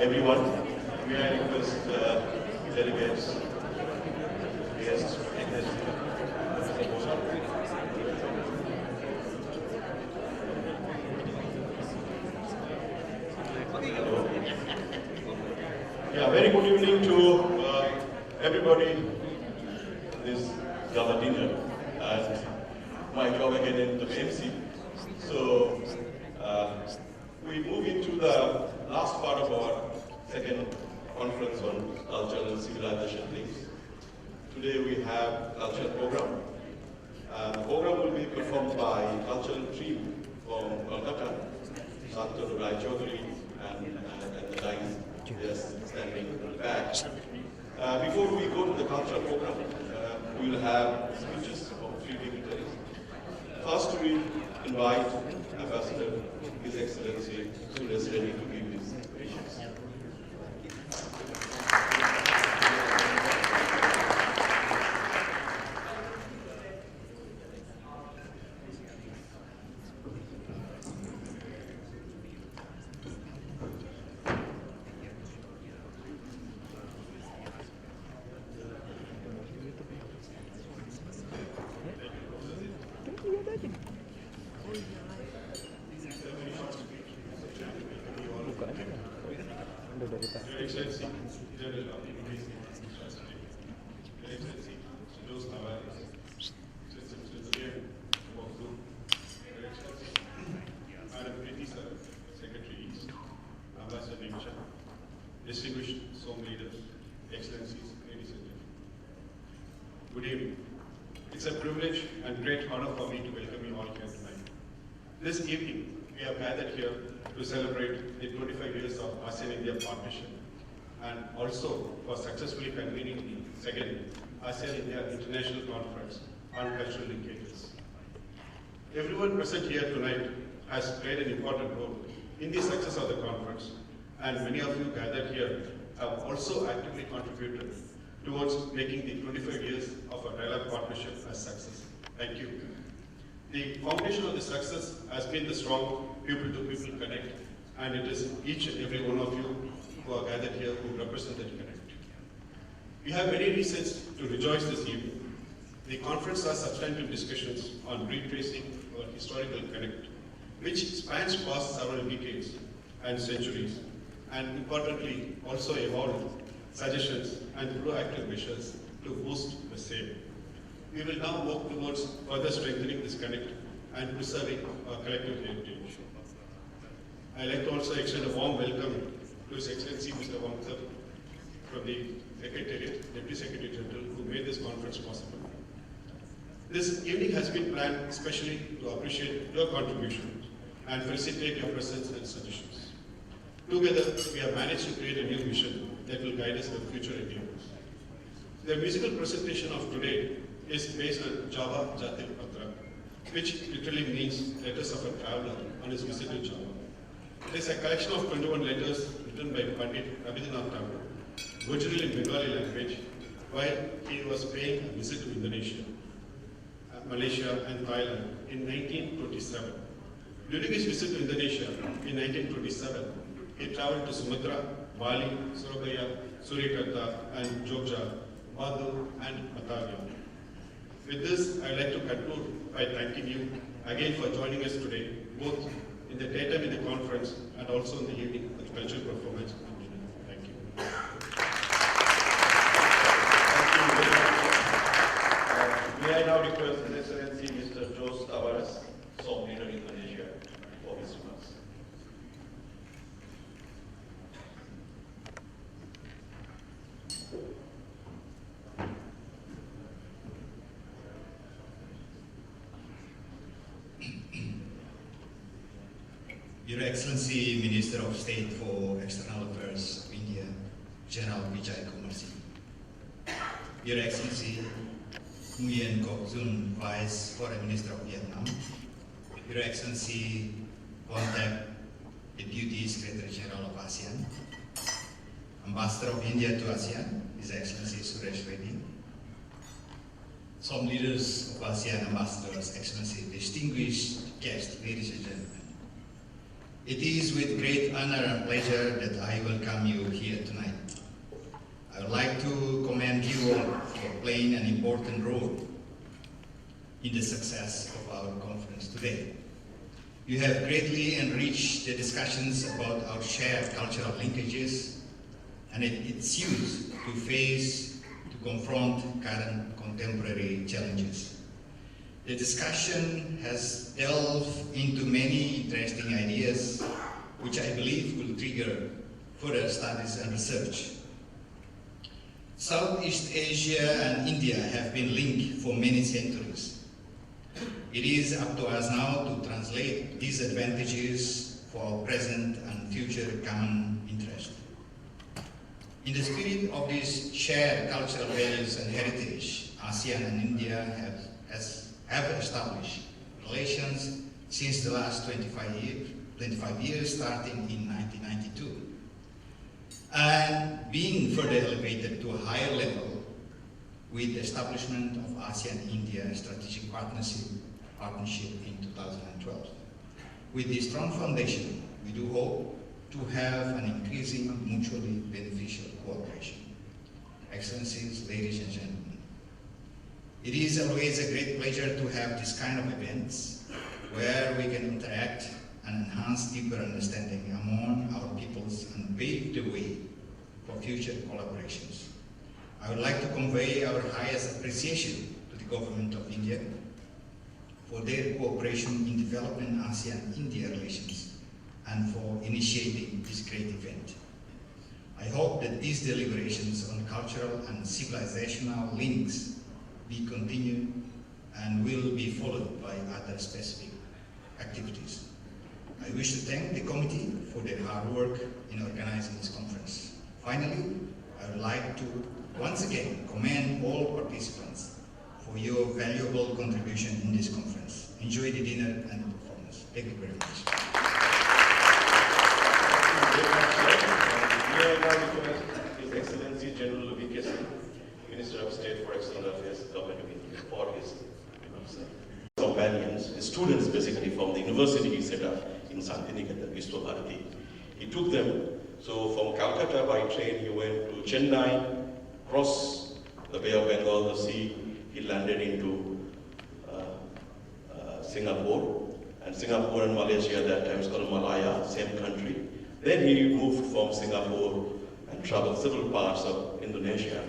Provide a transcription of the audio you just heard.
everyone. May I request delegates, guests, Yeah, very good evening to everybody in this gala dinner, and my job again in the MC. So we move into the last part of our second conference on culture and civilization things. Today we have cultural program. The program will be performed by cultural team from Kolkata, Santanu Rai Chaudhary and the guys just standing in the back. Before we go to the cultural program, we will have speeches of 3 dignitaries. First, we invite Ambassador, His Excellency Suresh Reddy to give his speeches. Your Excellency, General of the Excellency, Your Excellency, Jose Tavares, Your Excellency, Madam Preeti Sir, Secretary East, Ambassador Nimcha, distinguished Som leaders, Excellencies, ladies and gentlemen. Good evening. It's a privilege and great honor for me to welcome you all here tonight. This evening, we have gathered here to celebrate the 25 years of ASEAN-India partnership and also for successfully convening the second ASEAN-India International Conference on Cultural Linkages. Everyone present here tonight has played an important role in the success of the conference, and many of you gathered here have also actively contributed towards making the 25 years of our dialogue partnership a success. Thank you. The foundation of the success has been the strong people-to-people connect, and it is each and every one of you who are gathered here who represent that connect. We have many reasons to rejoice this evening. The conference has substantive discussions on retracing our historical connect, which spans past several decades and centuries, and importantly also evolved suggestions and proactive measures to boost the same. We will now work towards further strengthening this connect and preserving our collective heritage. I'd like to also extend a warm welcome to His Excellency Mr. Wangthap from the Secretariat, Deputy Secretary General, who made this conference possible. This evening has been planned especially to appreciate your contribution and felicitate your presence and suggestions. Together, we have managed to create a new vision that will guide us in future endeavors. The musical presentation of today is based on Java Jatil Patra, which literally means letters of a traveler on his visit to Java. It is a collection of 21 letters written by Pandit Rabindranath Tagore, originally in Bengali language, while he was paying a visit to Indonesia, Malaysia and Thailand in 1927. During his visit to Indonesia in 1927, he traveled to Sumatra, Bali, Surabaya, Surakarta and Jogja, Badu and Batavia. With this, I'd like to conclude by thanking you again for joining us today, both in the daytime in the conference and also in the evening with cultural performance and dinner. Thank you. Thank you very much. May I now request His Excellency Mr. Jose Tavares, Som leader in Indonesia, for his remarks. Your Excellency, Minister of State for External Affairs of India, General Vijay Kumarsi. Your Excellency, Nguyen Kok Jun, Vice Foreign Minister of Vietnam. Your Excellency, Contact, Deputy Secretary General of ASEAN. Ambassador of India to ASEAN, His Excellency Suresh Reddy. Some leaders of ASEAN ambassadors, Excellency, distinguished guests, ladies and gentlemen. It is with great honor and pleasure that I welcome you here tonight. I would like to commend you all for playing an important role in the success of our conference today. You have greatly enriched the discussions about our shared cultural linkages and its use to confront current contemporary challenges. The discussion has delved into many interesting ideas, which I believe will trigger further studies and research. Southeast Asia and India have been linked for many centuries. It is up to us now to translate these advantages for our present and future common interest. In the spirit of these shared cultural values and heritage, ASEAN and India have established relations since the last 25 years, starting in 1992, and being further elevated to a higher level with the establishment of ASEAN-India Strategic Partnership in 2012. With this strong foundation, we do hope to have an increasing mutually beneficial cooperation. Excellencies, ladies and gentlemen, it is always a great pleasure to have this kind of events where we can interact and enhance deeper understanding among our peoples and pave the way for future collaborations. I would like to convey our highest appreciation to the Government of India for their cooperation in developing ASEAN-India relations and for initiating this great event. I hope that these deliberations on cultural and civilizational links be continued and will be followed by other specific activities. I wish to thank the committee for their hard work in organizing this conference. Finally, I would like to once again commend all participants for your valuable contribution in this conference. Enjoy the dinner and the performance. Thank you very much. May I now request His Excellency General V.K. Minister of State for External Affairs, Government of India, for his companions, his students basically from the university he set up in Santiniketan, Vishwabharati. He took them, so from Calcutta by train he went to Chennai, crossed the Bay of Bengal, the sea, he landed into Singapore, and Singapore and Malaysia at that time was called Malaya, same country. Then he moved from Singapore and traveled several parts of Indonesia.